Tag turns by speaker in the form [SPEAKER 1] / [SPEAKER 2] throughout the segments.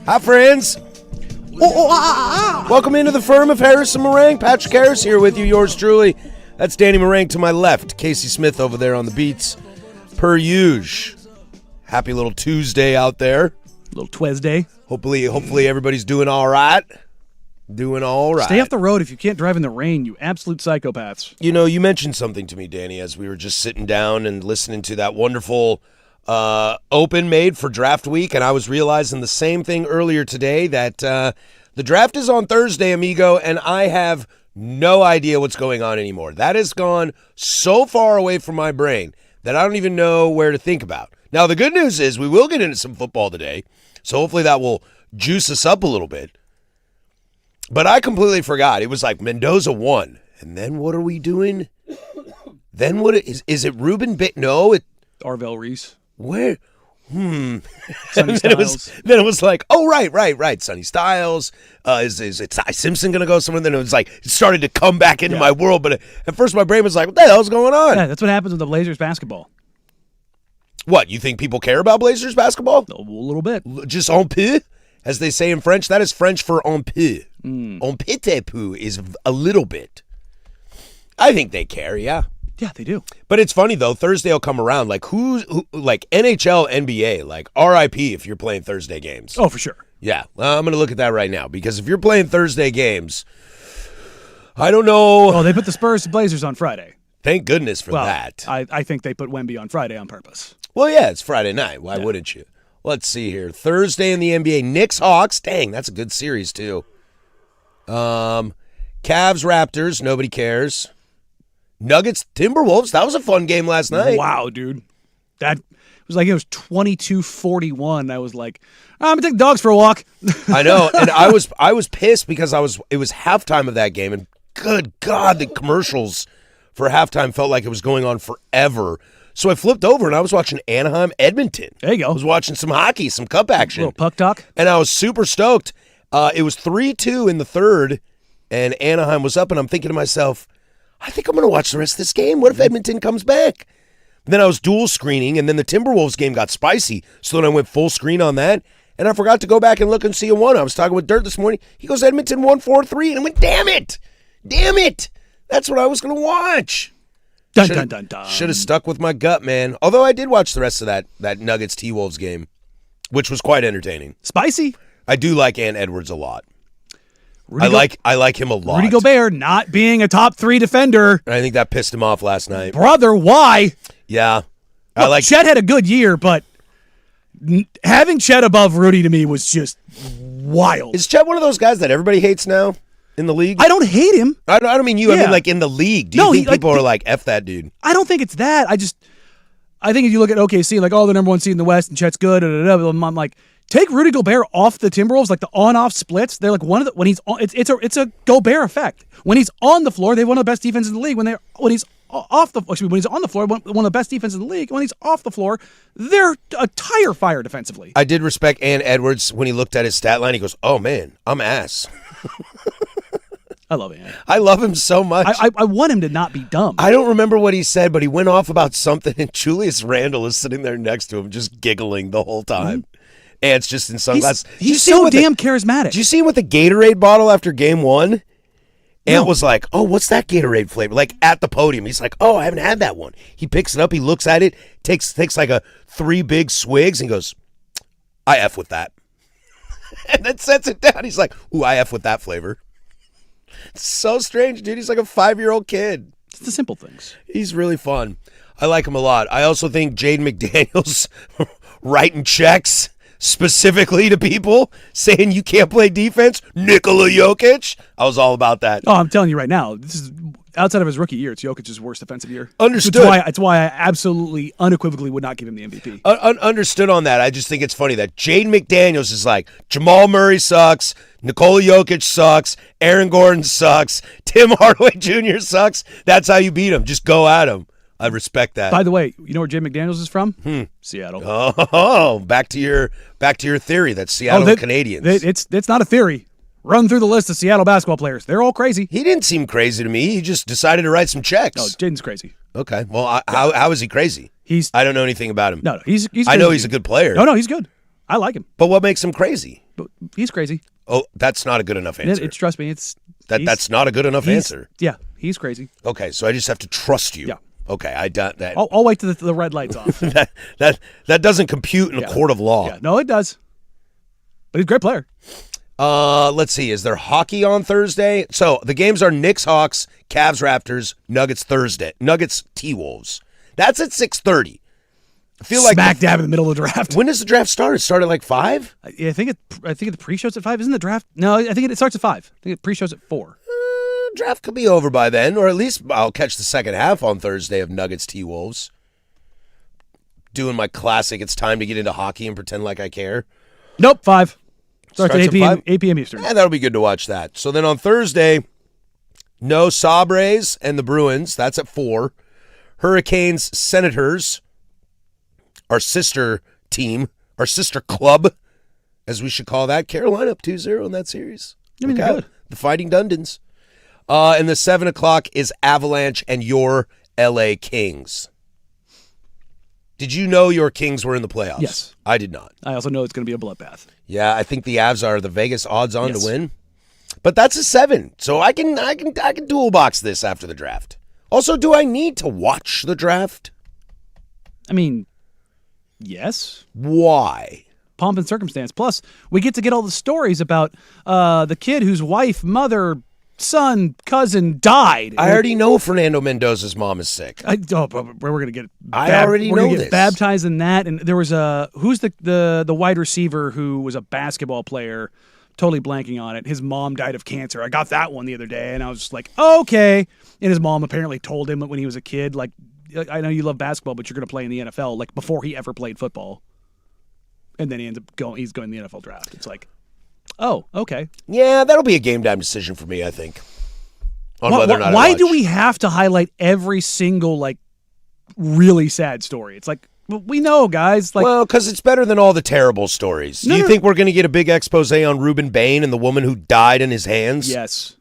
[SPEAKER 1] Hi, friends. Welcome into the firm of Harris and Marang. Patrick Harris here with you, yours truly. That's Danny Marang to my left. Casey Smith over there on the beats. Per usual. Happy little Tuesday out there.
[SPEAKER 2] Little Tuesday.
[SPEAKER 1] Hopefully everybody's doing all right. Doing all right.
[SPEAKER 2] Stay off the road if you can't drive in the rain, you absolute psychopaths.
[SPEAKER 1] You know, you mentioned something to me, Danny, as we were just sitting down and listening to that wonderful open made for draft week, and I was realizing the same thing earlier today, that the draft is on Thursday, amigo, and I have no idea what's going on anymore. That has gone so far away from my brain that I don't even know where to think about. Now, the good news is we will get into some football today, so hopefully that will juice us up a little bit. But I completely forgot. It was like Mendoza won, and then what are we doing? Then what is it? Ruben Bit? No,
[SPEAKER 2] Arvell Reese.
[SPEAKER 1] Where?
[SPEAKER 2] Sonny
[SPEAKER 1] then
[SPEAKER 2] Styles.
[SPEAKER 1] it was like, oh, right. Sonny Styles. Is Ty Simpson going to go somewhere? Then it was like, it started to come back into my world. But at first my brain was like, what the hell's going on?
[SPEAKER 2] Yeah, that's what happens with the Blazers basketball.
[SPEAKER 1] What, you think people care about Blazers basketball?
[SPEAKER 2] A little bit.
[SPEAKER 1] Just en peu, as they say in French. That is French for en peu. En petit peu is a little bit. I think they care, yeah.
[SPEAKER 2] Yeah, they do.
[SPEAKER 1] But it's funny, though. Thursday will come around. Like, like NHL, NBA, like, RIP if you're playing Thursday games.
[SPEAKER 2] Oh, for sure.
[SPEAKER 1] Yeah, I'm going to look at that right now, because if you're playing Thursday games, I don't know.
[SPEAKER 2] Oh, they put the Spurs to Blazers on Friday.
[SPEAKER 1] Thank goodness for that.
[SPEAKER 2] I think they put Wemby on Friday on purpose.
[SPEAKER 1] Well, yeah, it's Friday night. Why wouldn't you? Let's see here. Thursday in the NBA, Knicks-Hawks. Dang, that's a good series, too. Cavs-Raptors, nobody cares. Nuggets-Timberwolves, that was a fun game last night.
[SPEAKER 2] Wow, dude. That was like, it was 22-41. I was like, I'm going to take the dogs for a walk.
[SPEAKER 1] I know, and I was pissed because it was halftime of that game, and good God, the commercials for halftime felt like it was going on forever. So I flipped over, and I was watching Anaheim-Edmonton.
[SPEAKER 2] There you go.
[SPEAKER 1] I was watching some hockey, some cup action.
[SPEAKER 2] A little puck talk.
[SPEAKER 1] And I was super stoked. It was 3-2 in the third, and Anaheim was up, and I'm thinking to myself, I think I'm going to watch the rest of this game. What if Edmonton comes back? And then I was dual screening, and then the Timberwolves game got spicy, so then I went full screen on that, and I forgot to go back and look and see a one. I was talking with Dirt this morning. He goes, Edmonton won 4-3, and I went, damn it. That's what I was going to watch.
[SPEAKER 2] Dun.
[SPEAKER 1] Should have stuck with my gut, man. Although I did watch the rest of that Nuggets T-Wolves game, which was quite entertaining.
[SPEAKER 2] Spicy.
[SPEAKER 1] I do like Ant Edwards a lot. I like him a lot.
[SPEAKER 2] Rudy Gobert not being a top 3 defender.
[SPEAKER 1] And I think that pissed him off last night.
[SPEAKER 2] Brother, why?
[SPEAKER 1] Yeah.
[SPEAKER 2] Look, Chet had a good year, but having Chet above Rudy to me was just wild.
[SPEAKER 1] Is Chet one of those guys that everybody hates now in the league?
[SPEAKER 2] I don't hate him.
[SPEAKER 1] I don't mean you. Yeah. I mean like in the league. Do you think people are like, F that dude?
[SPEAKER 2] I don't think it's that. I think if you look at OKC, like, the number 1 seed in the West and Chet's good, I'm like, take Rudy Gobert off the Timberwolves, like the on-off splits. They're like when he's on, it's a Gobert effect. When he's on the floor, they have one of the best defenses in the league. When he's on the floor, one of the best defenses in the league. When he's off the floor, they're a tire fire defensively.
[SPEAKER 1] I did respect Ant Edwards when he looked at his stat line. He goes, "Oh man, I'm ass."
[SPEAKER 2] I love Ant.
[SPEAKER 1] I love him so much.
[SPEAKER 2] I want him to not be dumb.
[SPEAKER 1] I don't remember what he said, but he went off about something, and Julius Randle is sitting there next to him, just giggling the whole time. Ant's just in sunglasses.
[SPEAKER 2] He's so damn charismatic.
[SPEAKER 1] Did you see him with the Gatorade bottle after game 1? Ant was like, oh, what's that Gatorade flavor? Like at the podium. He's like, oh, I haven't had that one. He picks it up. He looks at it, takes like 3 big swigs, and goes, I F with that. And then sets it down. He's like, ooh, I F with that flavor. It's so strange, dude. He's like a 5-year-old kid.
[SPEAKER 2] It's the simple things.
[SPEAKER 1] He's really fun. I like him a lot. I also think Jaden McDaniels writing checks specifically to people saying you can't play defense, Nikola Jokic. I was all about that.
[SPEAKER 2] Oh, I'm telling you right now, this is outside of his rookie year, it's Jokic's worst defensive year.
[SPEAKER 1] Understood.
[SPEAKER 2] It's why I absolutely, unequivocally would not give him the MVP.
[SPEAKER 1] Understood on that. I just think it's funny that Jaden McDaniels is like, Jamal Murray sucks, Nikola Jokic sucks, Aaron Gordon sucks, Tim Hardaway Jr. sucks. That's how you beat him. Just go at him. I respect that.
[SPEAKER 2] By the way, you know where Jay McDaniels is from? Seattle.
[SPEAKER 1] Oh, back to your theory that Seattle Canadians.
[SPEAKER 2] It's not a theory. Run through the list of Seattle basketball players. They're all crazy.
[SPEAKER 1] He didn't seem crazy to me. He just decided to write some checks.
[SPEAKER 2] No, Jaden's crazy.
[SPEAKER 1] Okay. Well, how is he crazy? I don't know anything about him.
[SPEAKER 2] No, he's
[SPEAKER 1] I know he's a good player.
[SPEAKER 2] No, he's good. I like him.
[SPEAKER 1] But what makes him crazy?
[SPEAKER 2] He's crazy.
[SPEAKER 1] Oh, that's not a good enough answer.
[SPEAKER 2] Trust me,
[SPEAKER 1] That's not a good enough answer.
[SPEAKER 2] Yeah, he's crazy.
[SPEAKER 1] Okay, so I just have to trust you.
[SPEAKER 2] Yeah.
[SPEAKER 1] Okay, I doubt that.
[SPEAKER 2] I'll wait till the red light's off.
[SPEAKER 1] that doesn't compute in a court of law.
[SPEAKER 2] Yeah, no, it does. But he's a great player.
[SPEAKER 1] Let's see. Is there hockey on Thursday? So the games are Knicks, Hawks, Cavs, Raptors, Nuggets Thursday, Nuggets, T-Wolves. That's at 6:30. I feel like
[SPEAKER 2] smack dab in the middle of the draft.
[SPEAKER 1] When does the draft start? It started like 5?
[SPEAKER 2] I think the pre-show's at 5. Isn't the draft? No, I think it starts at 5. I think the pre-show's at 4.
[SPEAKER 1] Draft could be over by then, or at least I'll catch the second half on Thursday of Nuggets T-Wolves. Doing my classic, it's time to get into hockey and pretend like I care.
[SPEAKER 2] Nope, 5. Starts at 8
[SPEAKER 1] at
[SPEAKER 2] p.m.
[SPEAKER 1] 5?
[SPEAKER 2] 8 p.m. Eastern.
[SPEAKER 1] Yeah, that'll be good to watch that. So then on Thursday, no Sabres and the Bruins. That's at 4. Hurricanes, Senators, our sister team, our sister club, as we should call that. Carolina up 2-0 in that series.
[SPEAKER 2] I mean, they're good.
[SPEAKER 1] The Fighting Dundons. And the 7 o'clock is Avalanche and your LA Kings. Did you know your Kings were in the playoffs?
[SPEAKER 2] Yes.
[SPEAKER 1] I did not.
[SPEAKER 2] I also know it's going to be a bloodbath.
[SPEAKER 1] Yeah, I think the Avs are the Vegas odds on to win. But that's a 7. So I can dual box this after the draft. Also, do I need to watch the draft?
[SPEAKER 2] I mean, yes.
[SPEAKER 1] Why?
[SPEAKER 2] Pomp and circumstance. Plus, we get to get all the stories about the kid whose wife, mother, son, cousin died.
[SPEAKER 1] I already know Fernando Mendoza's mom is sick.
[SPEAKER 2] We're going to get.
[SPEAKER 1] I already know this.
[SPEAKER 2] Baptized in that, and there was who's the wide receiver who was a basketball player. Totally blanking on it. His mom died of cancer. I got that one the other day, and I was just like, okay. And his mom apparently told him when he was a kid, like, I know you love basketball, but you're going to play in the NFL, like before he ever played football. And then he ends up he's going to the NFL draft. It's like, oh, okay.
[SPEAKER 1] Yeah, that'll be a game time decision for me, I think. On whether or not
[SPEAKER 2] why do we have to highlight every single, like, really sad story? It's like, well, we know, guys. Like,
[SPEAKER 1] well, because it's better than all the terrible stories. Do you think we're going to get a big expose on Reuben Bain and the woman who died in his hands?
[SPEAKER 2] Yes.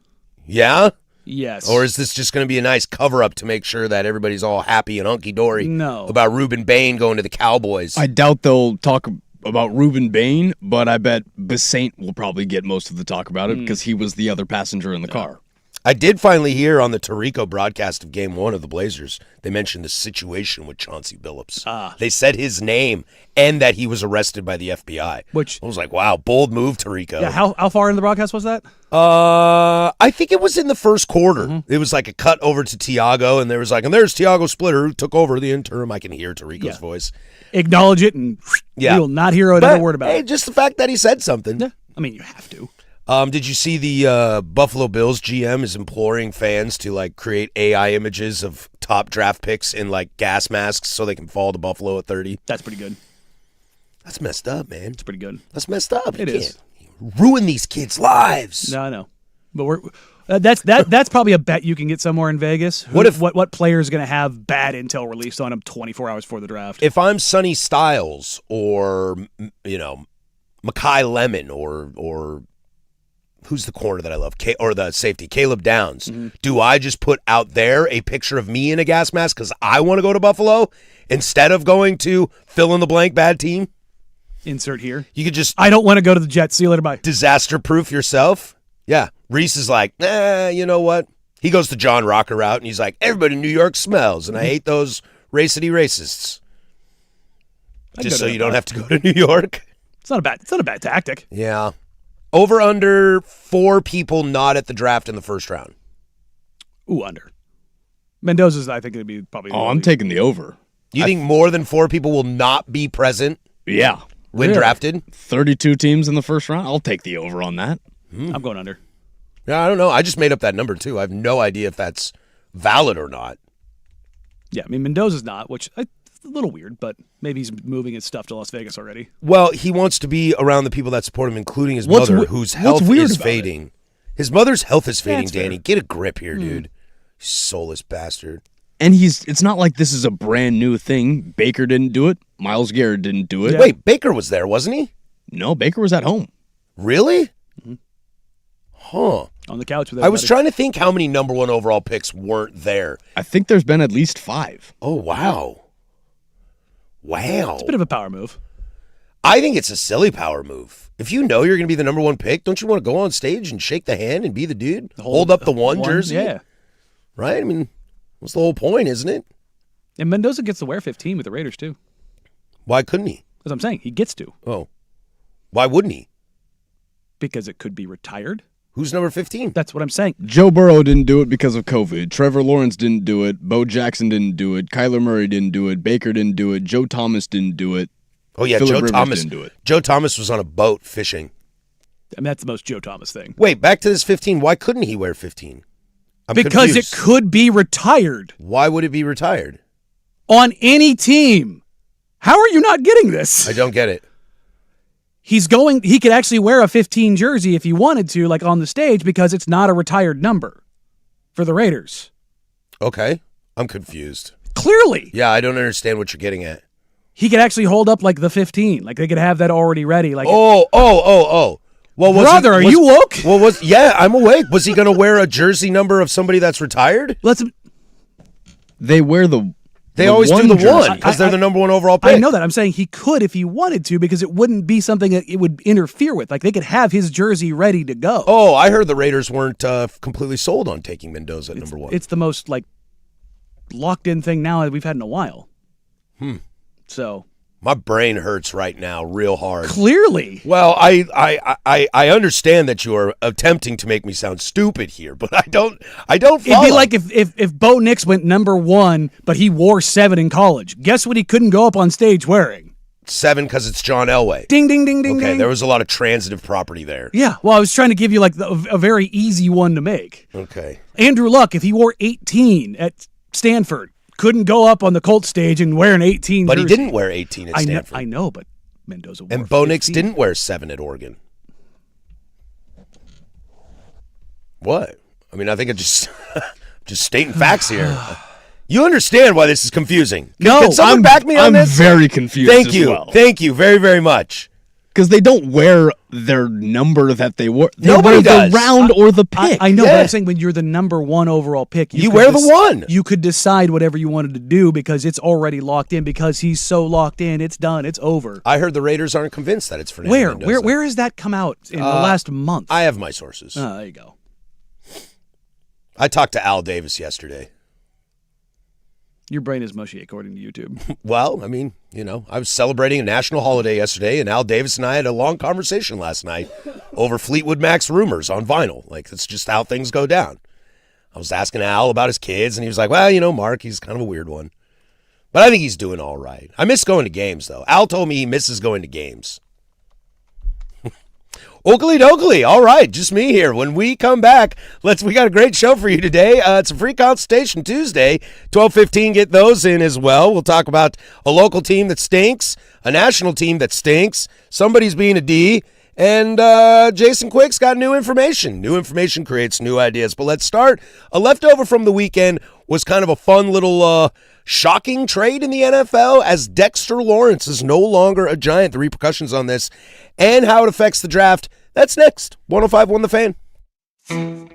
[SPEAKER 1] Yeah?
[SPEAKER 2] Yes.
[SPEAKER 1] Or is this just going to be a nice cover-up to make sure that everybody's all happy and hunky-dory about Reuben Bain going to the Cowboys?
[SPEAKER 3] I doubt they'll talk about Reuben Bain, but I bet Besaint will probably get most of the talk about it because he was the other passenger in the car.
[SPEAKER 1] I did finally hear on the Tirico broadcast of Game 1 of the Blazers, they mentioned the situation with Chauncey Billups. They said his name and that he was arrested by the FBI.
[SPEAKER 2] Which
[SPEAKER 1] I was like, wow, bold move, Tirico.
[SPEAKER 2] Yeah, how far in the broadcast was that?
[SPEAKER 1] I think it was in the first quarter. It was like a cut over to Tiago, and there was like, and there's Tiago Splitter who took over the interim. I can hear Tirico's voice.
[SPEAKER 2] Acknowledge it, and you will not hear another word about it.
[SPEAKER 1] Just the fact that he said something.
[SPEAKER 2] Yeah, I mean, you have to.
[SPEAKER 1] Did you see the Buffalo Bills GM is imploring fans to like create AI images of top draft picks in like gas masks so they can fall to Buffalo at 30?
[SPEAKER 2] That's pretty good.
[SPEAKER 1] That's messed up, man.
[SPEAKER 2] It's pretty good.
[SPEAKER 1] That's messed up.
[SPEAKER 2] It is.
[SPEAKER 1] Ruin these kids' lives.
[SPEAKER 2] No, I know. But that's probably a bet you can get somewhere in Vegas. What player is going to have bad intel released on him 24 hours before the draft?
[SPEAKER 1] If I'm Sonny Styles or Mekhi Lemon or who's the corner that I love, or the safety, Caleb Downs, do I just put out there a picture of me in a gas mask because I want to go to Buffalo instead of going to fill in the blank bad team?
[SPEAKER 2] Insert here.
[SPEAKER 1] You could just
[SPEAKER 2] I don't want to go to the Jets. See you later. Bye.
[SPEAKER 1] Disaster-proof yourself. Yeah. Reese is like, you know what? He goes the John Rocker route, and he's like, everybody in New York smells, and I hate those racity racists. Just so you don't have to go to New York.
[SPEAKER 2] It's not a bad tactic.
[SPEAKER 1] Yeah. Over under 4 people not at the draft in the first round.
[SPEAKER 2] Ooh, under. Mendoza's, I think it'd be probably.
[SPEAKER 3] Oh, I'm taking the over.
[SPEAKER 1] You think more than 4 people will not be present?
[SPEAKER 3] Yeah.
[SPEAKER 1] When drafted?
[SPEAKER 3] 32 teams in the first round. I'll take the over on that.
[SPEAKER 2] I'm going under.
[SPEAKER 1] Yeah, I don't know. I just made up that number too. I have no idea if that's valid or not.
[SPEAKER 2] Yeah, I mean Mendoza's not, which it's a little weird, but maybe he's moving his stuff to Las Vegas already.
[SPEAKER 1] Well, he wants to be around the people that support him, including his mother, whose health is fading. His mother's health is fading, Danny. Fair. Get a grip here, dude. You soulless bastard.
[SPEAKER 3] And it's not like this is a brand new thing. Baker didn't do it. Myles Garrett didn't do it.
[SPEAKER 1] Yeah. Wait, Baker was there, wasn't he?
[SPEAKER 3] No, Baker was at home.
[SPEAKER 1] Really? Huh.
[SPEAKER 2] On the couch with everybody.
[SPEAKER 1] I was trying to think how many number 1 overall picks weren't there.
[SPEAKER 3] I think there's been at least 5.
[SPEAKER 1] Oh, wow. Wow.
[SPEAKER 2] It's a bit of a power move.
[SPEAKER 1] I think it's a silly power move. If you know you're going to be the number one pick, don't you want to go on stage and shake the hand and be the dude? Hold up the one jersey?
[SPEAKER 2] Yeah.
[SPEAKER 1] Right? I mean, what's the whole point, isn't it?
[SPEAKER 2] And Mendoza gets to wear 15 with the Raiders, too.
[SPEAKER 1] Why couldn't he?
[SPEAKER 2] That's what I'm saying. He gets to.
[SPEAKER 1] Oh. Why wouldn't he?
[SPEAKER 2] Because it could be retired.
[SPEAKER 1] Who's number 15?
[SPEAKER 2] That's what I'm saying.
[SPEAKER 3] Joe Burrow didn't do it because of COVID. Trevor Lawrence didn't do it. Bo Jackson didn't do it. Kyler Murray didn't do it. Baker didn't do it. Joe Thomas didn't do it.
[SPEAKER 1] Oh, yeah,
[SPEAKER 3] Phillip
[SPEAKER 1] Joe
[SPEAKER 3] Rivers
[SPEAKER 1] Thomas.
[SPEAKER 3] didn't do it.
[SPEAKER 1] Joe Thomas was on a boat fishing.
[SPEAKER 2] I mean, that's the most Joe Thomas thing.
[SPEAKER 1] Wait, back to this 15. Why couldn't he wear 15? I'm
[SPEAKER 2] Because
[SPEAKER 1] confused.
[SPEAKER 2] it could be retired
[SPEAKER 1] Why would it be retired?
[SPEAKER 2] on any team. How are you not getting this?
[SPEAKER 1] I don't get it.
[SPEAKER 2] He could actually wear a 15 jersey if he wanted to, like on the stage, because it's not a retired number for the Raiders.
[SPEAKER 1] Okay. I'm confused.
[SPEAKER 2] Clearly.
[SPEAKER 1] Yeah, I don't understand what you're getting at.
[SPEAKER 2] He could actually hold up like the 15. Like they could have that already ready. Like,
[SPEAKER 1] Oh. Well,
[SPEAKER 2] brother, are you woke?
[SPEAKER 1] Well, yeah, I'm awake. Was he going to wear a jersey number of somebody that's retired?
[SPEAKER 3] They wear the.
[SPEAKER 1] They always do the
[SPEAKER 3] jersey.
[SPEAKER 1] one because they're the number one overall pick.
[SPEAKER 2] I know that. I'm saying he could if he wanted to, because it wouldn't be something that it would interfere with. Like they could have his jersey ready to go.
[SPEAKER 1] Oh, I heard the Raiders weren't completely sold on taking Mendoza at number one.
[SPEAKER 2] It's the most like locked in thing now that we've had in a while. So
[SPEAKER 1] My brain hurts right now, real hard.
[SPEAKER 2] clearly,
[SPEAKER 1] Well, I understand that you are attempting to make me sound stupid here, but I don't follow.
[SPEAKER 2] it'd be like if Bo Nix went number one, but he wore 7 in college. Guess what? He couldn't go up on stage wearing
[SPEAKER 1] 7 because it's John Elway.
[SPEAKER 2] ding ding ding ding.
[SPEAKER 1] Okay,
[SPEAKER 2] ding.
[SPEAKER 1] there was a lot of transitive property there.
[SPEAKER 2] Yeah. Well, I was trying to give you like a very easy one to make.
[SPEAKER 1] Okay.
[SPEAKER 2] Andrew Luck, if he wore 18 at Stanford, couldn't go up on the Colts stage and wear an 18
[SPEAKER 1] But
[SPEAKER 2] jersey.
[SPEAKER 1] he didn't wear 18 at Stanford.
[SPEAKER 2] I know, but Mendoza wore
[SPEAKER 1] And Bo Nix
[SPEAKER 2] 15.
[SPEAKER 1] didn't wear 7 at Oregon. What? I mean, I think I just stating facts here. You understand why this is confusing. Can someone back me on
[SPEAKER 3] I'm
[SPEAKER 1] this?
[SPEAKER 3] very confused.
[SPEAKER 1] Thank
[SPEAKER 3] as
[SPEAKER 1] you.
[SPEAKER 3] well.
[SPEAKER 1] Thank you very, very much.
[SPEAKER 3] Because they don't wear their number that they wore. They
[SPEAKER 1] Nobody
[SPEAKER 3] wear
[SPEAKER 1] does.
[SPEAKER 3] the round or the pick.
[SPEAKER 2] I know,
[SPEAKER 1] Yeah.
[SPEAKER 2] but I'm saying when you're the number one overall pick,
[SPEAKER 1] You
[SPEAKER 2] could
[SPEAKER 1] wear the one.
[SPEAKER 2] You could decide whatever you wanted to do because it's already locked in. Because he's so locked in, it's done. It's over.
[SPEAKER 1] I heard the Raiders aren't convinced that it's Fernando Mendoza.
[SPEAKER 2] Where has that come out in the last month?
[SPEAKER 1] I have my sources.
[SPEAKER 2] There you go.
[SPEAKER 1] I talked to Al Davis yesterday.
[SPEAKER 2] Your brain is mushy, according to YouTube.
[SPEAKER 1] Well, I mean, I was celebrating a national holiday yesterday, and Al Davis and I had a long conversation last night over Fleetwood Mac's rumors on vinyl. Like, that's just how things go down. I was asking Al about his kids, and he was like, well, Mark, he's kind of a weird one. But I think he's doing all right. I miss going to games, though. Al told me he misses going to games. Oakley dokley. All right, just me here. When we come back, we got a great show for you today. It's a free consultation Tuesday, 12:15. Get those in as well. We'll talk about a local team that stinks, a national team that stinks, somebody's being a D, and Jason Quick's got new information. New information creates new ideas. But let's start. A leftover from the weekend was kind of a fun little shocking trade in the NFL as Dexter Lawrence is no longer a Giant. The repercussions on this and how it affects the draft. That's next. 105.1 The Fan.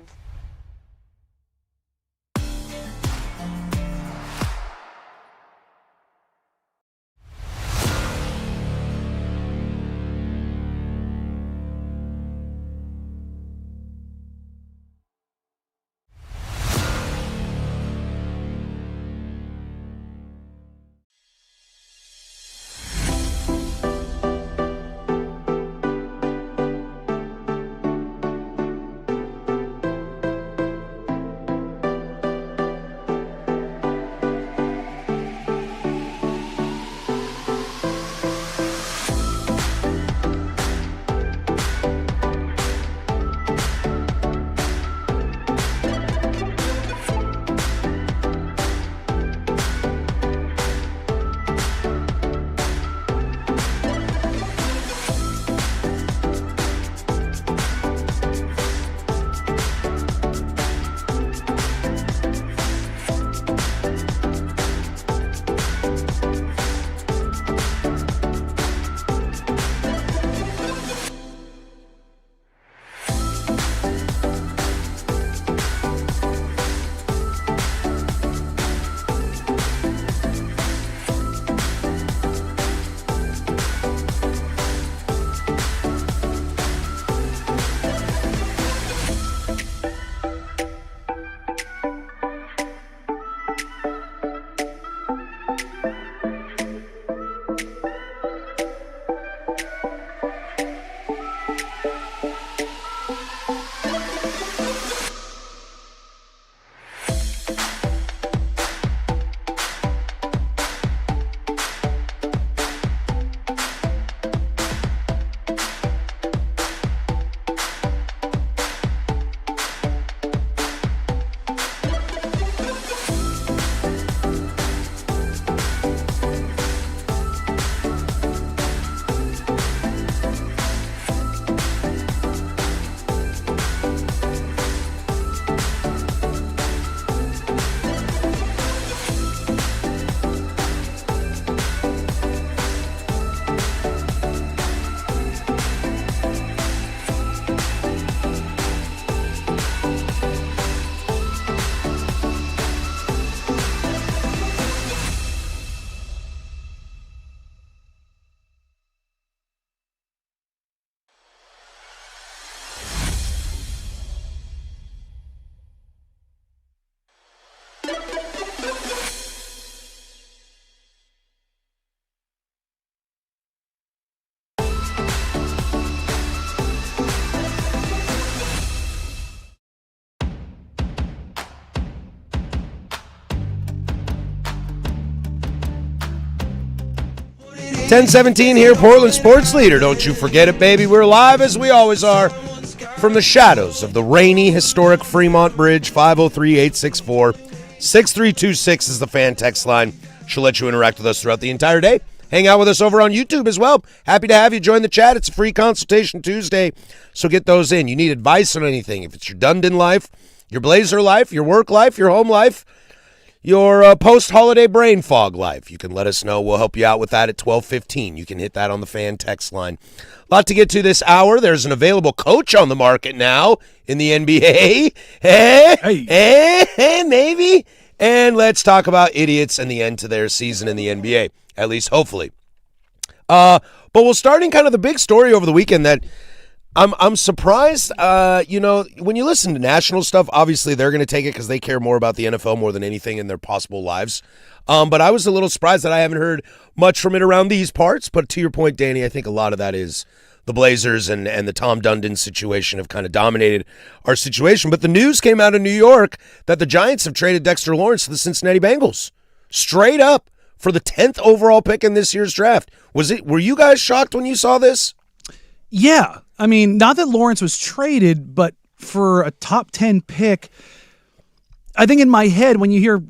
[SPEAKER 1] 10:17 here, Portland Sports Leader. Don't you forget it, baby. We're live as we always are from the shadows of the rainy, historic Fremont Bridge. 503-864-6326 is the fan text line. She'll let you interact with us throughout the entire day. Hang out with us over on YouTube as well. Happy to have you join the chat. It's a free consultation Tuesday, so get those in. You need advice on anything. If it's your Dundon life, your Blazer life, your work life, your home life, your post-holiday brain fog life, you can let us know. We'll help you out with that at 12:15. You can hit that on the fan text line. A lot to get to this hour. There's an available coach on the market now in the NBA. Hey, maybe. And let's talk about idiots and the end to their season in the NBA, at least hopefully. But we'll start in kind of the big story over the weekend that I'm surprised, when you listen to national stuff, obviously they're going to take it because they care more about the NFL more than anything in their possible lives. But I was a little surprised that I haven't heard much from it around these parts. But to your point, Danny, I think a lot of that is the Blazers and the Tom Dundon situation have kind of dominated our situation. But the news came out of New York that the Giants have traded Dexter Lawrence to the Cincinnati Bengals. Straight up for the 10th overall pick in this year's draft. Were you guys shocked when you saw this?
[SPEAKER 2] Yeah. I mean, not that Lawrence was traded, but for a top 10 pick, I think in my head, when you hear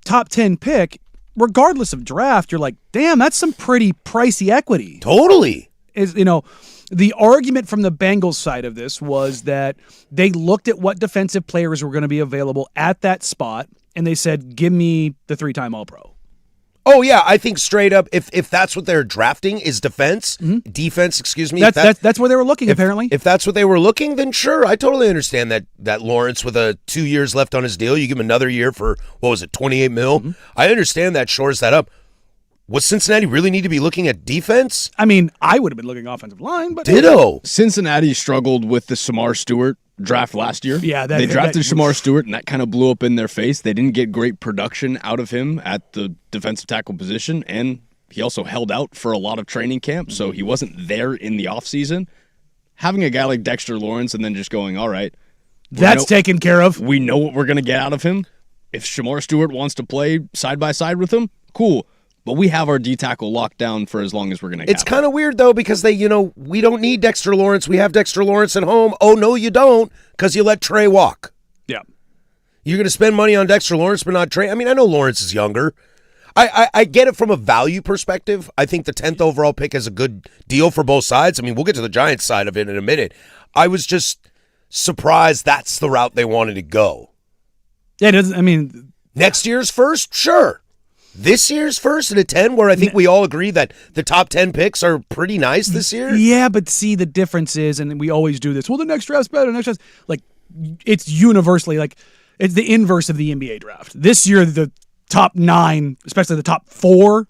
[SPEAKER 2] top 10 pick, regardless of draft, you're like, damn, that's some pretty pricey equity.
[SPEAKER 1] Totally.
[SPEAKER 2] The argument from the Bengals side of this was that they looked at what defensive players were going to be available at that spot, and they said, give me the 3-time All-Pro.
[SPEAKER 1] Oh, yeah, I think straight up, if that's what they're drafting is defense, excuse me.
[SPEAKER 2] That's where they were looking, apparently.
[SPEAKER 1] If that's what they were looking, then sure, I totally understand that Lawrence with 2 years left on his deal, you give him another year for, $28 million? I understand that shores that up. Was Cincinnati really need to be looking at defense?
[SPEAKER 2] I mean, I would have been looking offensive line, but...
[SPEAKER 1] Ditto.
[SPEAKER 3] Cincinnati struggled with the Samar Stewart draft last year.
[SPEAKER 2] Yeah,
[SPEAKER 3] they drafted Shamar Stewart, and that kind of blew up in their face. They didn't get great production out of him at the defensive tackle position, and he also held out for a lot of training camp, so he wasn't there in the offseason. Having a guy like Dexter Lawrence and then just going, all right,
[SPEAKER 2] that's taken care of.
[SPEAKER 3] We know what we're going to get out of him. If Shamar Stewart wants to play side by side with him, cool. But we have our D-tackle locked down for as long as we're going to.
[SPEAKER 1] It's kind of weird, though, because we don't need Dexter Lawrence. We have Dexter Lawrence at home. Oh, no, you don't, because you let Trey walk.
[SPEAKER 2] Yeah.
[SPEAKER 1] You're going to spend money on Dexter Lawrence, but not Trey. I mean, I know Lawrence is younger. I get it from a value perspective. I think the 10th overall pick is a good deal for both sides. I mean, we'll get to the Giants side of it in a minute. I was just surprised that's the route they wanted to go.
[SPEAKER 2] Yeah, it doesn't, I mean...
[SPEAKER 1] Next year's first? Sure. This year's first at a 10, where I think we all agree that the top 10 picks are pretty nice this year?
[SPEAKER 2] Yeah, but see, the difference is, and we always do this, well, the next draft's better, the next draft's... Like, it's universally, like, it's the inverse of the NBA draft. This year, the top 9, especially the top 4,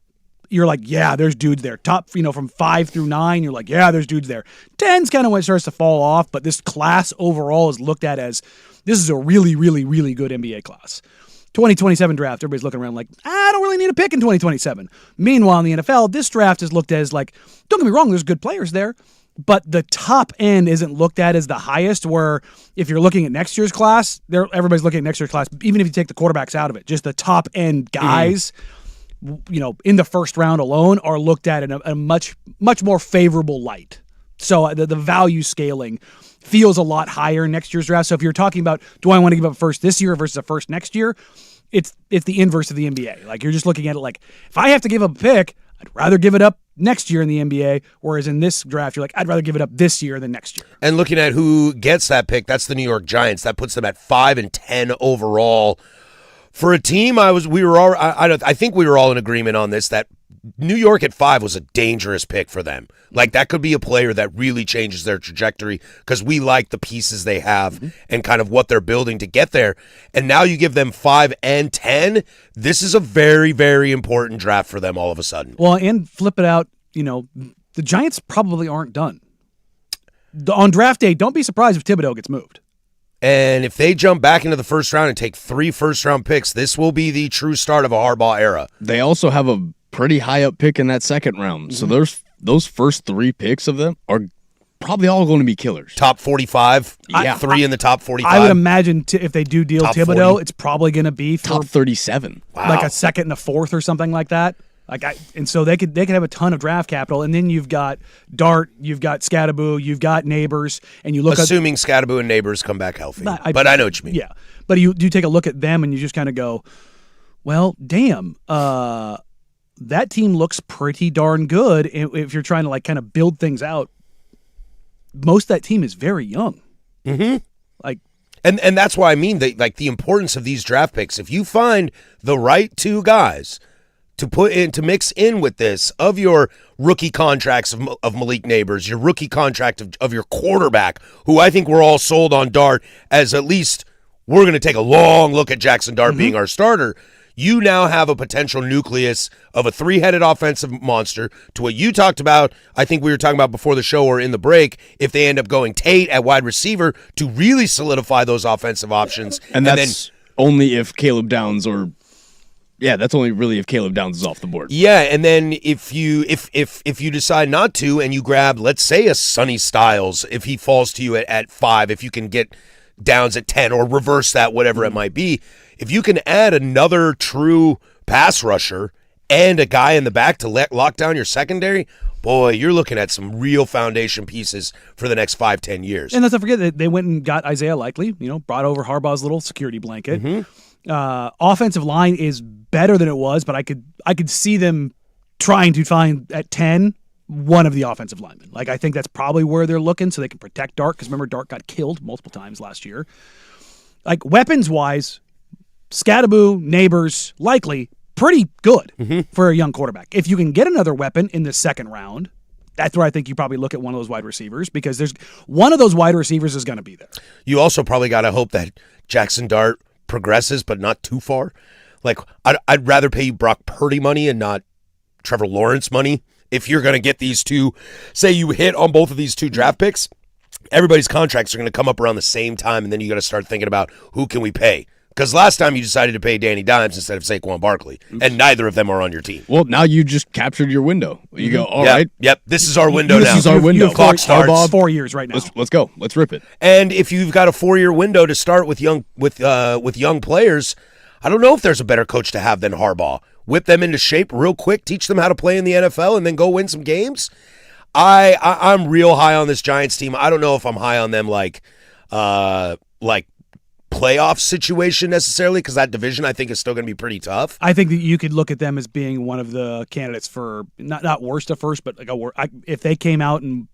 [SPEAKER 2] you're like, yeah, there's dudes there. Top, from 5 through 9, you're like, yeah, there's dudes there. 10's kind of when it starts to fall off, but this class overall is looked at as, this is a really, really, really good NBA class. 2027 draft, everybody's looking around like, I don't really need a pick in 2027. Meanwhile, in the NFL, this draft is looked at as like, don't get me wrong, there's good players there, but the top end isn't looked at as the highest, where if you're looking at next year's class, everybody's looking at next year's class, even if you take the quarterbacks out of it, just the top end guys, in the first round alone are looked at in a much, much more favorable light. So the value scaling feels a lot higher in next year's draft. So if you're talking about, do I want to give up first this year versus a first next year, it's the inverse of the NBA. Like, you're just looking at it like, if I have to give up a pick, I'd rather give it up next year in the NBA, whereas in this draft, you're like, I'd rather give it up this year than next year.
[SPEAKER 1] And looking at who gets that pick, that's the New York Giants. That puts them at 5 and 10 overall. For a team, I think we were all in agreement on this, that New York at 5 was a dangerous pick for them. Like, that could be a player that really changes their trajectory, because we like the pieces they have and kind of what they're building to get there. And now you give them 5 and 10. This is a very, very important draft for them all of a sudden.
[SPEAKER 2] Well, and flip it out, the Giants probably aren't done. On draft day, don't be surprised if Thibodeau gets moved.
[SPEAKER 1] And if they jump back into the first round and take 3 first-round picks, this will be the true start of a Harbaugh era.
[SPEAKER 3] They also have a pretty high up pick in that second round. So those first 3 picks of them are probably all going to be killers.
[SPEAKER 1] Top 45?
[SPEAKER 3] Yeah.
[SPEAKER 1] 3 in the top 45?
[SPEAKER 2] I would imagine if they deal
[SPEAKER 1] Top
[SPEAKER 2] Thibodeau,
[SPEAKER 1] 40.
[SPEAKER 2] It's probably going to be for
[SPEAKER 3] top 37.
[SPEAKER 1] Wow.
[SPEAKER 2] like a second and a fourth or something like that. And so they could have a ton of draft capital, and then you've got Dart, you've got Scattaboo, you've got Neighbors, and you look
[SPEAKER 1] assuming Scattaboo and Neighbors come back healthy. But I know what you mean.
[SPEAKER 2] Yeah, but you take a look at them, and you just kind of go, well, damn, that team looks pretty darn good. If you're trying to kind of build things out, most of that team is very young.
[SPEAKER 1] Mm-hmm.
[SPEAKER 2] And
[SPEAKER 1] that's why I mean the importance of these draft picks. If you find the right two guys to mix in with this of your rookie contracts of Malik Neighbors, your rookie contract of your quarterback, who I think we're all sold on Dart as at least we're going to take a long look at Jackson Dart being our starter. You now have a potential nucleus of a three-headed offensive monster to what you talked about. I think we were talking about before the show or in the break, if they end up going Tate at wide receiver to really solidify those offensive options.
[SPEAKER 3] And that's only if Caleb Downs that's only really if Caleb Downs is off the board.
[SPEAKER 1] Yeah, and then if you decide not to and you grab, let's say, a Sonny Styles, if he falls to you at 5, if you can get Downs at 10 or reverse that, whatever it might be, if you can add another true pass rusher and a guy in the back to lock down your secondary, boy, you're looking at some real foundation pieces for the next 5-10 years.
[SPEAKER 2] And let's not forget that they went and got Isaiah Likely, brought over Harbaugh's little security blanket. Offensive line is better than it was, but I could see them trying to find at 10 one of the offensive linemen. I think that's probably where they're looking so they can protect Dart, because remember, Dart got killed multiple times last year. Weapons-wise, Scattaboo, Neighbors, Likely, pretty good for a young quarterback. If you can get another weapon in the second round, that's where I think you probably look at one of those wide receivers, because there's one of those wide receivers is going to be there.
[SPEAKER 1] You also probably got to hope that Jackson Dart progresses, but not too far. I'd rather pay you Brock Purdy money and not Trevor Lawrence money. If you're going to get these two, say you hit on both of these two draft picks, everybody's contracts are going to come up around the same time, and then you got to start thinking about who can we pay. Because last time you decided to pay Danny Dimes instead of Saquon Barkley, and neither of them are on your team.
[SPEAKER 3] Well, now you just captured your window. You go, all right.
[SPEAKER 1] Yep, this is our window now.
[SPEAKER 3] This is our window.
[SPEAKER 1] Clock starts.
[SPEAKER 2] 4 years right now.
[SPEAKER 3] Let's go. Let's rip it.
[SPEAKER 1] And if you've got a 4-year window to start with young players, I don't know if there's a better coach to have than Harbaugh. Whip them into shape real quick, teach them how to play in the NFL, and then go win some games. I'm real high on this Giants team. I don't know if I'm high on them like playoff situation necessarily, because that division I think is still going to be pretty tough.
[SPEAKER 2] I think that you could look at them as being one of the candidates for not worst at first, but if they came out and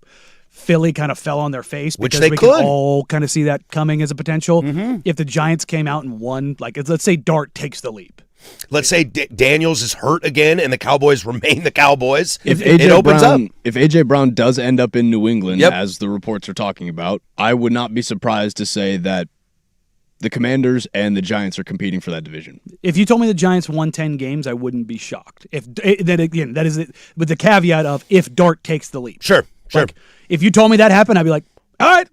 [SPEAKER 2] Philly kind of fell on their face,
[SPEAKER 1] which
[SPEAKER 2] because
[SPEAKER 1] they
[SPEAKER 2] we
[SPEAKER 1] could
[SPEAKER 2] can all kind of see that coming as a potential. If the Giants came out and won, let's say Dart takes the leap.
[SPEAKER 1] Let's say Daniels is hurt again and the Cowboys remain the Cowboys.
[SPEAKER 3] If A.J. Brown does end up in New England, as the reports are talking about, I would not be surprised to say that the Commanders and the Giants are competing for that division.
[SPEAKER 2] If you told me the Giants won 10 games, I wouldn't be shocked. That is it, with the caveat of if Dart takes the leap.
[SPEAKER 1] Sure.
[SPEAKER 2] If you told me that happened, I'd be like, all right.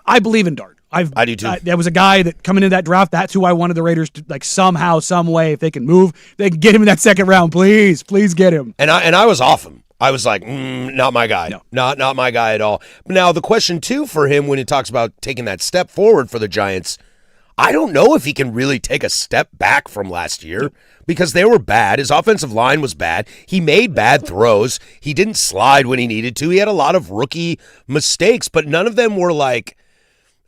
[SPEAKER 2] I believe in Dart.
[SPEAKER 1] I do too.
[SPEAKER 2] There was a guy that coming into that draft. That's who I wanted the Raiders to somehow, some way, if they can move, they can get him in that second round. Please get him.
[SPEAKER 1] And I was off him. I was like, not my guy. No. Not my guy at all. Now the question too for him when he talks about taking that step forward for the Giants, I don't know if he can really take a step back from last year because they were bad. His offensive line was bad. He made bad throws. He didn't slide when he needed to. He had a lot of rookie mistakes, but none of them were like.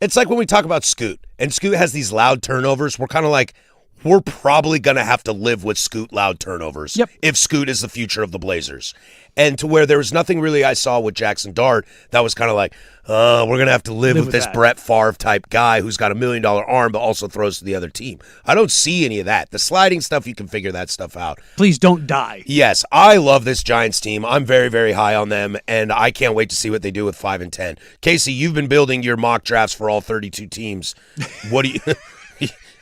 [SPEAKER 1] It's like when we talk about Scoot, and Scoot has these loud turnovers. We're kind of like, we're probably going to have to live with Scoot loud turnovers if Scoot is the future of the Blazers. And to where there was nothing really I saw with Jackson Dart that was kind of like, we're going to have to live with this that. Brett Favre type guy who's got $1 million arm but also throws to the other team. I don't see any of that. The sliding stuff, you can figure that stuff out.
[SPEAKER 2] Please don't die.
[SPEAKER 1] Yes, I love this Giants team. I'm very, very high on them, and I can't wait to see what they do with 5 and 10. Casey, you've been building your mock drafts for all 32 teams. What do you...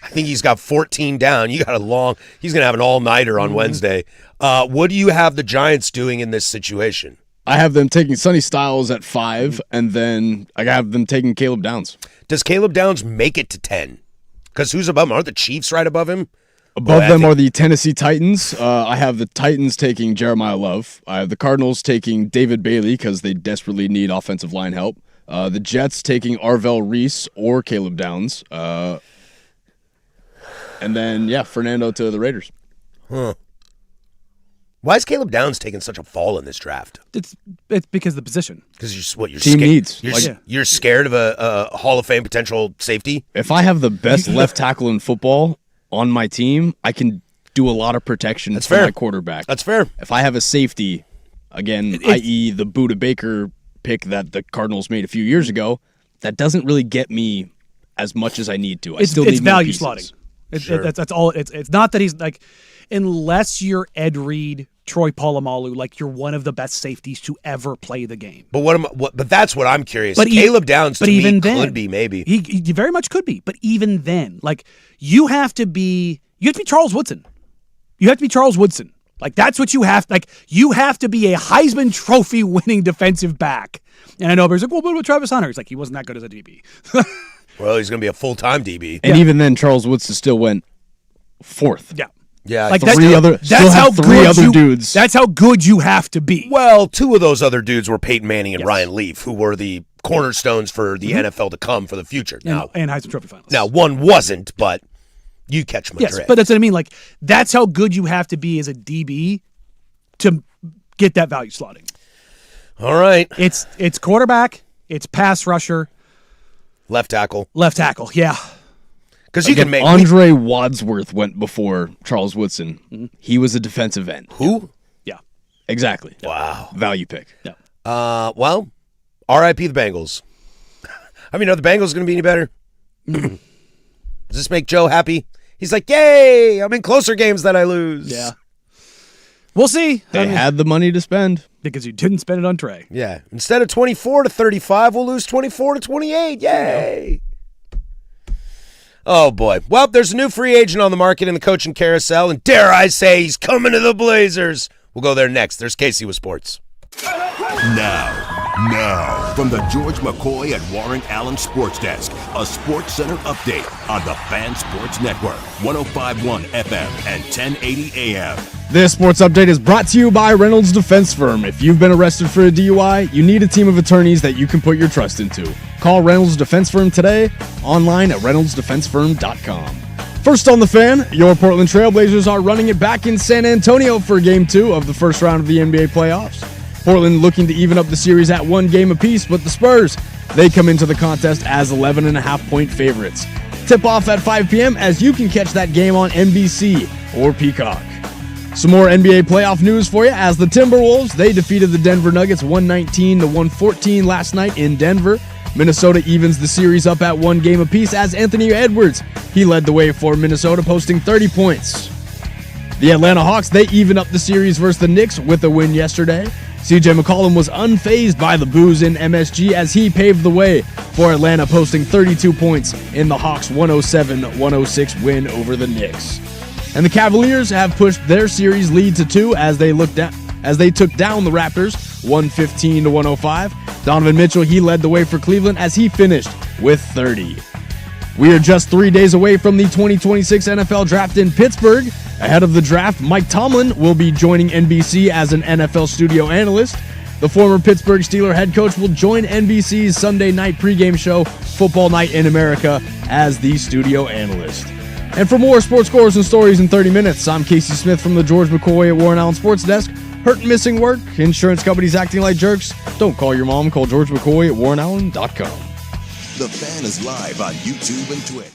[SPEAKER 1] I think he's got 14 down. He's going to have an all-nighter on Wednesday. What do you have the Giants doing in this situation?
[SPEAKER 3] I have them taking Sonny Styles at 5, and then I have them taking Caleb Downs.
[SPEAKER 1] Does Caleb Downs make it to 10? Because who's above him? Aren't the Chiefs right above him?
[SPEAKER 3] Above them are the Tennessee Titans. I have the Titans taking Jeremiah Love. I have the Cardinals taking David Bailey because they desperately need offensive line help. The Jets taking Arvell Reese or Caleb Downs. And then, Fernando to the Raiders.
[SPEAKER 1] Huh. Why is Caleb Downs taking such a fall in this draft?
[SPEAKER 2] It's because of the position.
[SPEAKER 1] Because you're
[SPEAKER 3] Team
[SPEAKER 1] scared.
[SPEAKER 3] needs.
[SPEAKER 1] You're scared of a Hall of Fame potential safety.
[SPEAKER 3] If I have the best left tackle in football on my team, I can do a lot of protection for my quarterback.
[SPEAKER 1] That's fair.
[SPEAKER 3] If I have a safety, again, i.e. the Buda Baker pick that the Cardinals made a few years ago, that doesn't really get me as much as I need to. I still need more
[SPEAKER 2] value
[SPEAKER 3] pieces.
[SPEAKER 2] slotting. That's all. It's not that he's like, unless you're Ed Reed, Troy Polamalu, like you're one of the best safeties to ever play the game.
[SPEAKER 1] But but that's what I'm curious.
[SPEAKER 2] But
[SPEAKER 1] Caleb Downs to
[SPEAKER 2] even
[SPEAKER 1] me
[SPEAKER 2] then,
[SPEAKER 1] could be maybe.
[SPEAKER 2] He very much could be. But even then, like you have to be Charles Woodson. You have to be Charles Woodson. Like that's what you have. Like you have to be a Heisman Trophy winning defensive back. And I know everybody's like, well, what about Travis Hunter? He's like, he wasn't that good as a DB.
[SPEAKER 1] Well, he's going to be a full-time DB.
[SPEAKER 3] And even then, Charles Woodson still went fourth.
[SPEAKER 2] Yeah.
[SPEAKER 1] Yeah.
[SPEAKER 2] Like
[SPEAKER 3] three other dudes.
[SPEAKER 2] That's how good you have to be.
[SPEAKER 1] Well, two of those other dudes were Peyton Manning and Ryan Leaf, who were the cornerstones for the NFL to come for the future.
[SPEAKER 2] And Heisman Trophy finalists.
[SPEAKER 1] Now, one wasn't, but you catch my drift.
[SPEAKER 2] Yes, but that's what I mean. Like, that's how good you have to be as a DB to get that value slotting.
[SPEAKER 1] All right.
[SPEAKER 2] It's quarterback, it's pass rusher,
[SPEAKER 1] left tackle,
[SPEAKER 2] yeah.
[SPEAKER 1] Because you can make
[SPEAKER 3] Andre Wadsworth went before Charles Woodson. Mm-hmm. He was a defensive end.
[SPEAKER 1] Who?
[SPEAKER 2] Yeah,
[SPEAKER 3] exactly.
[SPEAKER 1] Wow,
[SPEAKER 3] value pick.
[SPEAKER 2] Yeah.
[SPEAKER 1] Well, R.I.P. the Bengals. I mean, are the Bengals going to be any better? Does this make Joe happy? He's like, yay! I'm in closer games that I lose.
[SPEAKER 2] Yeah. We'll see.
[SPEAKER 3] They had the money to spend.
[SPEAKER 2] Because you didn't spend it on Trey.
[SPEAKER 1] Yeah. Instead of 24-35, we'll lose 24-28. Yay! Oh, boy. Well, there's a new free agent on the market in the coaching carousel, and dare I say he's coming to the Blazers. We'll go there next. There's Casey with sports.
[SPEAKER 4] Now, from the George McCoy and Warren Allen Sports Desk, a Sports Center update on the Fan Sports Network, 105.1 FM and 1080 AM.
[SPEAKER 3] This sports update is brought to you by Reynolds Defense Firm. If you've been arrested for a DUI, you need a team of attorneys that you can put your trust into. Call Reynolds Defense Firm today, online at reynoldsdefensefirm.com. First on the Fan, your Portland Trailblazers are running it back in San Antonio for Game 2 of the first round of the NBA playoffs. Portland looking to even up the series at 1 game apiece, but the Spurs, they come into the contest as 11.5-point favorites. Tip-off at 5 p.m. as you can catch that game on NBC or Peacock. Some more NBA playoff news for you as the Timberwolves, they defeated the Denver Nuggets 119-114 last night in Denver. Minnesota evens the series up at 1 game apiece as Anthony Edwards, he led the way for Minnesota, posting 30 points. The Atlanta Hawks, they even up the series versus the Knicks with a win yesterday. CJ McCollum was unfazed by the boos in MSG as he paved the way for Atlanta, posting 32 points in the Hawks' 107-106 win over the Knicks. And the Cavaliers have pushed their series lead to 2 as they took down the Raptors 115-105. Donovan Mitchell, he led the way for Cleveland as he finished with 30. We are just 3 days away from the 2026 NFL Draft in Pittsburgh. Ahead of the draft, Mike Tomlin will be joining NBC as an NFL studio analyst. The former Pittsburgh Steelers head coach will join NBC's Sunday night pregame show, Football Night in America, as the studio analyst. And for more sports scores and stories in 30 minutes, I'm Casey Smith from the George McCoy at Warren Allen Sports Desk. Hurt and missing work? Insurance companies acting like jerks? Don't call your mom. Call George McCoy at warrenallen.com.
[SPEAKER 4] The Fan is live on YouTube and Twitch.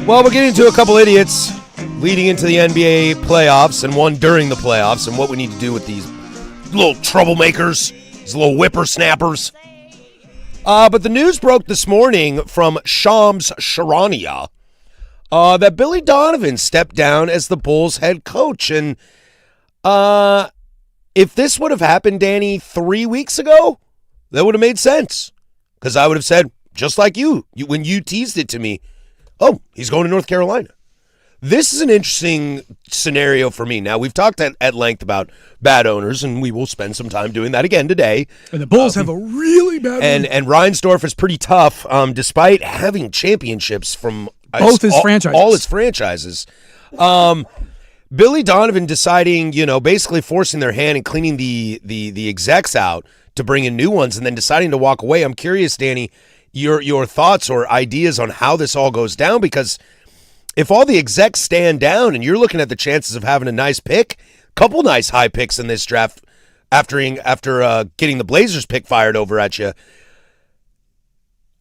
[SPEAKER 1] Well, we're getting to a couple idiots leading into the NBA playoffs and one during the playoffs and what we need to do with these little troublemakers, these little whippersnappers. But the news broke this morning from Shams Charania that Billy Donovan stepped down as the Bulls head coach. And if this would have happened, Danny, 3 weeks ago, that would have made sense. Because I would have said, just like you when you teased it to me, oh, he's going to North Carolina. This is an interesting scenario for me. Now, we've talked at length about bad owners, and we will spend some time doing that again today.
[SPEAKER 2] And the Bulls have a really bad one.
[SPEAKER 1] And Reinsdorf is pretty tough, despite having championships from
[SPEAKER 2] both his franchises.
[SPEAKER 1] All his franchises. Billy Donovan deciding, basically forcing their hand and cleaning the execs out to bring in new ones and then deciding to walk away. I'm curious, Danny, your thoughts or ideas on how this all goes down, because if all the execs stand down and you're looking at the chances of having a nice pick, couple nice high picks in this draft after getting the Blazers pick fired over at you,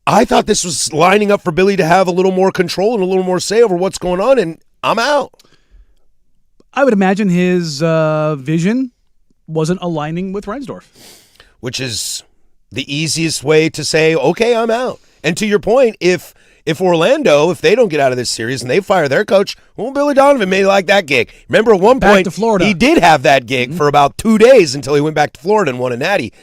[SPEAKER 1] I thought this was lining up for Billy to have a little more control and a little more say over what's going on, and I'm out.
[SPEAKER 2] I would imagine his vision wasn't aligning with Reinsdorf.
[SPEAKER 1] Which is the easiest way to say, okay, I'm out. And to your point, if Orlando, if they don't get out of this series and they fire their coach, well, Billy Donovan may like that gig. Remember, at one point,
[SPEAKER 2] to Florida.
[SPEAKER 1] He did have that gig for about 2 days until he went back to Florida and won a natty.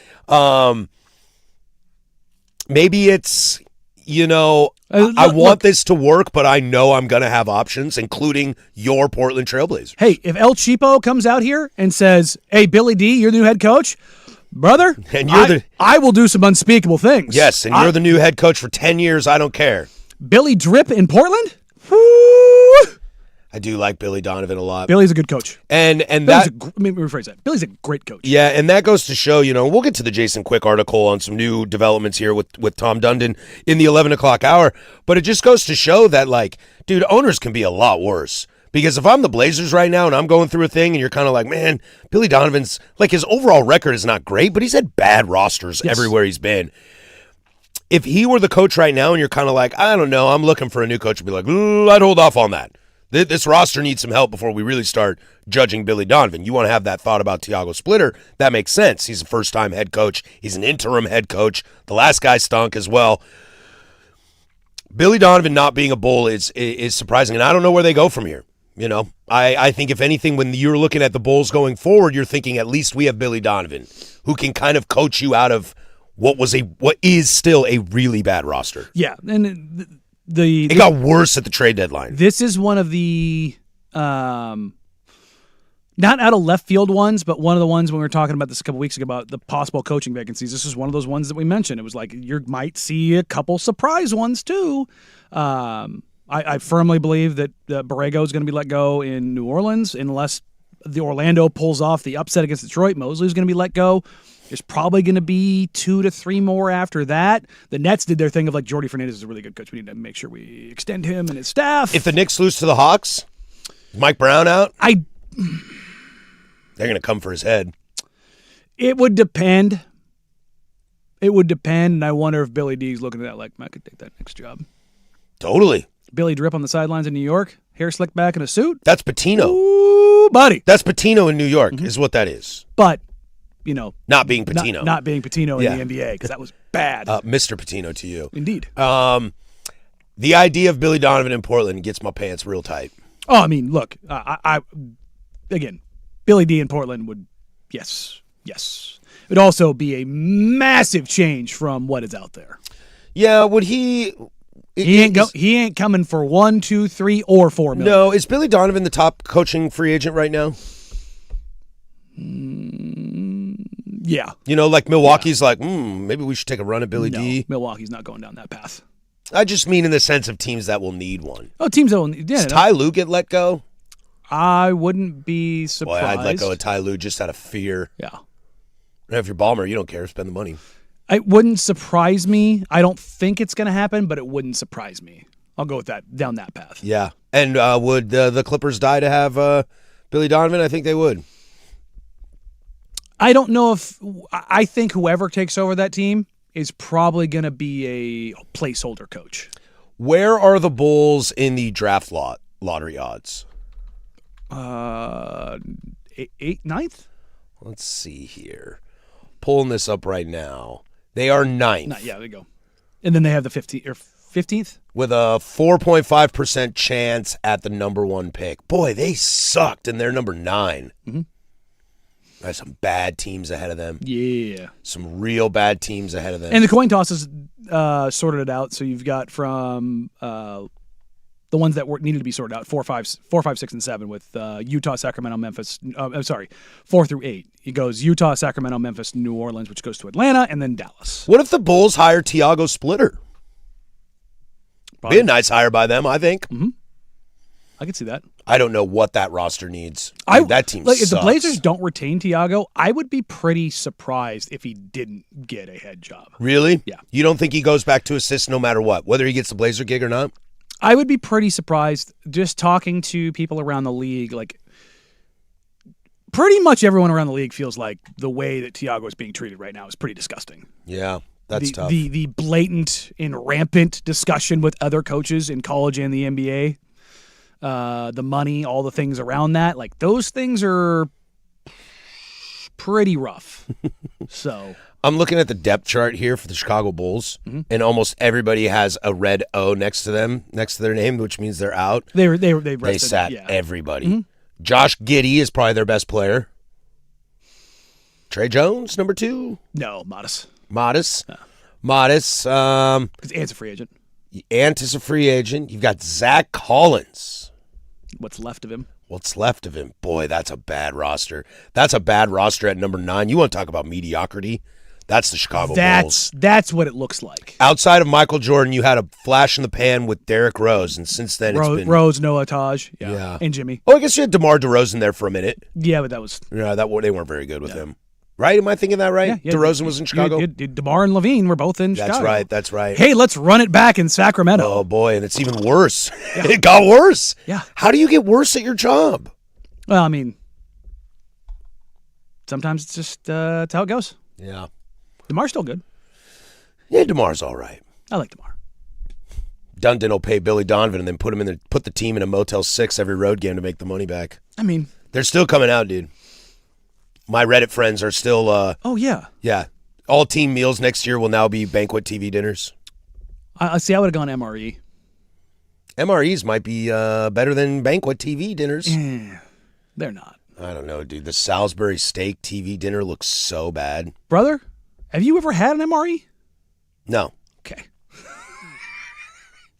[SPEAKER 1] Maybe it's, I want this to work, but I know I'm going to have options, including your Portland Trailblazers.
[SPEAKER 2] Hey, if El Cheapo comes out here and says, hey, Billy D, you're the new head coach, brother,
[SPEAKER 1] and
[SPEAKER 2] I will do some unspeakable things.
[SPEAKER 1] Yes, and you're the new head coach for 10 years. I don't care.
[SPEAKER 2] Billy Drip in Portland? Woo!
[SPEAKER 1] I do like Billy Donovan a lot.
[SPEAKER 2] Billy's a good coach.
[SPEAKER 1] And
[SPEAKER 2] let me rephrase that. Billy's a great coach.
[SPEAKER 1] Yeah, and that goes to show, we'll get to the Jason Quick article on some new developments here with Tom Dundon in the 11 o'clock hour, but it just goes to show that, dude, owners can be a lot worse. Because if I'm the Blazers right now and I'm going through a thing and you're kind of like, man, Billy Donovan's, his overall record is not great, but he's had bad rosters everywhere he's been. If he were the coach right now and you're kind of like, I don't know, I'm looking for a new coach, to be like, I'd hold off on that. This roster needs some help before we really start judging Billy Donovan. You want to have that thought about Tiago Splitter. That makes sense. He's a first-time head coach. He's an interim head coach. The last guy stunk as well. Billy Donovan not being a Bull is surprising, and I don't know where they go from here. I think if anything, when you're looking at the Bulls going forward, you're thinking at least we have Billy Donovan, who can kind of coach you out of what is still a really bad roster.
[SPEAKER 2] Yeah, and
[SPEAKER 1] it got worse at the trade deadline.
[SPEAKER 2] This is one of the not out of left field ones, but one of the ones when we were talking about this a couple weeks ago about the possible coaching vacancies. This is one of those ones that we mentioned. It was like you might see a couple surprise ones too. I firmly believe that Borrego is going to be let go in New Orleans unless the Orlando pulls off the upset against Detroit. Mosley's going to be let go. There's probably going to be 2 to 3 more after that. The Nets did their thing of Jordy Fernandez is a really good coach. We need to make sure we extend him and his staff.
[SPEAKER 1] If the Knicks lose to the Hawks, is Mike Brown out? They're going to come for his head.
[SPEAKER 2] It would depend. And I wonder if Billy D's looking at that I could take that next job.
[SPEAKER 1] Totally.
[SPEAKER 2] Billy Drip on the sidelines in New York, hair slicked back in a suit.
[SPEAKER 1] That's Patino.
[SPEAKER 2] Ooh, buddy.
[SPEAKER 1] That's Patino in New York is what that is.
[SPEAKER 2] But,
[SPEAKER 1] not being Patino.
[SPEAKER 2] Not being Patino in the NBA, because that was bad.
[SPEAKER 1] Mr. Patino to you.
[SPEAKER 2] Indeed.
[SPEAKER 1] The idea of Billy Donovan in Portland gets my pants real tight.
[SPEAKER 2] Oh, I mean, look, again, Billy D in Portland would, yes. It would also be a massive change from what is out there.
[SPEAKER 1] Yeah, would he...
[SPEAKER 2] He ain't coming for 1, 2, 3, or 4 million.
[SPEAKER 1] No, is Billy Donovan the top coaching free agent right now?
[SPEAKER 2] Yeah.
[SPEAKER 1] Milwaukee's maybe we should take a run at Billy D.
[SPEAKER 2] Milwaukee's not going down that path.
[SPEAKER 1] I just mean in the sense of teams that will need one.
[SPEAKER 2] Oh, teams that will need. Yeah,
[SPEAKER 1] Does Ty Lue get let go?
[SPEAKER 2] I wouldn't be surprised.
[SPEAKER 1] Boy, I'd let go of Ty Lue just out of fear.
[SPEAKER 2] Yeah.
[SPEAKER 1] If you're Ballmer, you don't care. Spend the money.
[SPEAKER 2] It wouldn't surprise me. I don't think it's going to happen, but it wouldn't surprise me. I'll go with that, down that path.
[SPEAKER 1] Yeah. And would the Clippers die to have Billy Donovan? I think they would.
[SPEAKER 2] I don't know if – I think whoever takes over that team is probably going to be a placeholder coach.
[SPEAKER 1] Where are the Bulls in the draft lottery odds?
[SPEAKER 2] Ninth?
[SPEAKER 1] Let's see here. Pulling this up right now. They are ninth.
[SPEAKER 2] Yeah, there you go. And then they have the 15th?
[SPEAKER 1] With a 4.5% chance at the number 1 pick. Boy, they sucked, and they're number 9.
[SPEAKER 2] Mm-hmm.
[SPEAKER 1] There's some bad teams ahead of them.
[SPEAKER 2] Yeah.
[SPEAKER 1] Some real bad teams ahead of them.
[SPEAKER 2] And the coin tosses sorted it out. So you've got from the ones that needed to be sorted out, 4, 5, 6, and 7 with Utah, Sacramento, Memphis. 4 through 8. It goes Utah, Sacramento, Memphis, New Orleans, which goes to Atlanta, and then Dallas.
[SPEAKER 1] What if the Bulls hire Tiago Splitter?
[SPEAKER 2] Probably.
[SPEAKER 1] Be a nice hire by them, I think.
[SPEAKER 2] Mm-hmm. I could see that.
[SPEAKER 1] I don't know what that roster needs. That team
[SPEAKER 2] like,
[SPEAKER 1] sucks.
[SPEAKER 2] If the Blazers don't retain Tiago, I would be pretty surprised if he didn't get a head job.
[SPEAKER 1] Really?
[SPEAKER 2] Yeah.
[SPEAKER 1] You don't think he goes back to assist no matter what, whether he gets the Blazer gig or not?
[SPEAKER 2] I would be pretty surprised just talking to people around the league. Like, pretty much everyone around the league feels like the way that Tiago is being treated right now is pretty disgusting.
[SPEAKER 1] Yeah, that's tough.
[SPEAKER 2] The blatant and rampant discussion with other coaches in college and the NBA. The money, all the things around that, like those things are pretty rough. So
[SPEAKER 1] I'm looking at the depth chart here for the Chicago Bulls, and almost everybody has a red O next to them, next to their name, which means they're out.
[SPEAKER 2] They
[SPEAKER 1] Sat everybody. Josh Giddey is probably their best player. Trey Jones, number 2.
[SPEAKER 2] No, Modest.
[SPEAKER 1] Modest.
[SPEAKER 2] Because Ant's a free agent.
[SPEAKER 1] Ant is a free agent. You've got Zach Collins.
[SPEAKER 2] What's left of him?
[SPEAKER 1] What's left of him? Boy, that's a bad roster. That's a bad roster at number 9. You want to talk about mediocrity? That's the Chicago Bulls.
[SPEAKER 2] That's what it looks like.
[SPEAKER 1] Outside of Michael Jordan, you had a flash in the pan with Derrick Rose, and since then it's been
[SPEAKER 2] Rose, Noah, Taj, and Jimmy.
[SPEAKER 1] Oh, I guess you had DeMar DeRozan there for a minute.
[SPEAKER 2] Yeah, but that was
[SPEAKER 1] they weren't very good with him. Right? Am I thinking that right?
[SPEAKER 2] Yeah.
[SPEAKER 1] DeRozan was in Chicago?
[SPEAKER 2] DeMar and Levine were both in Chicago.
[SPEAKER 1] That's right.
[SPEAKER 2] Hey, let's run it back in Sacramento.
[SPEAKER 1] Oh, boy, and it's even worse. It got worse.
[SPEAKER 2] Yeah.
[SPEAKER 1] How do you get worse at your job?
[SPEAKER 2] Well, I mean, sometimes it's just that's how it goes.
[SPEAKER 1] Yeah.
[SPEAKER 2] DeMar's still good.
[SPEAKER 1] Yeah, DeMar's all right.
[SPEAKER 2] I like DeMar.
[SPEAKER 1] Dundon will pay Billy Donovan and then put the team in a Motel 6 every road game to make the money back.
[SPEAKER 2] I mean,
[SPEAKER 1] they're still coming out, dude. My Reddit friends are still
[SPEAKER 2] oh yeah.
[SPEAKER 1] Yeah. All team meals next year will now be banquet TV dinners.
[SPEAKER 2] I see. I would have gone MRE.
[SPEAKER 1] MREs might be better than banquet TV dinners.
[SPEAKER 2] They're not.
[SPEAKER 1] I don't know, dude. The Salisbury steak TV dinner looks so bad.
[SPEAKER 2] Brother, have you ever had an MRE?
[SPEAKER 1] No.
[SPEAKER 2] Okay.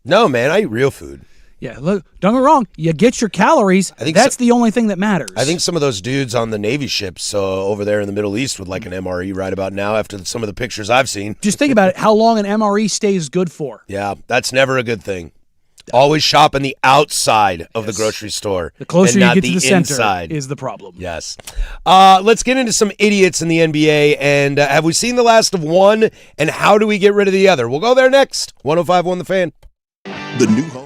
[SPEAKER 1] No, man. I eat real food.
[SPEAKER 2] Yeah, look, don't get me wrong. You get your calories. I think that's the only thing that matters.
[SPEAKER 1] I think some of those dudes on the Navy ships over there in the Middle East would like an MRE right about now after some of the pictures I've seen.
[SPEAKER 2] Just think about it, how long an MRE stays good for.
[SPEAKER 1] Yeah, that's never a good thing. Always shop on the outside of the grocery store.
[SPEAKER 2] The closer
[SPEAKER 1] and
[SPEAKER 2] you get to the center
[SPEAKER 1] inside
[SPEAKER 2] is the problem.
[SPEAKER 1] Yes. Let's get into some idiots in the NBA. And have we seen the last of one? And how do we get rid of the other? We'll go there next. 105.1 The Fan.
[SPEAKER 4] The new home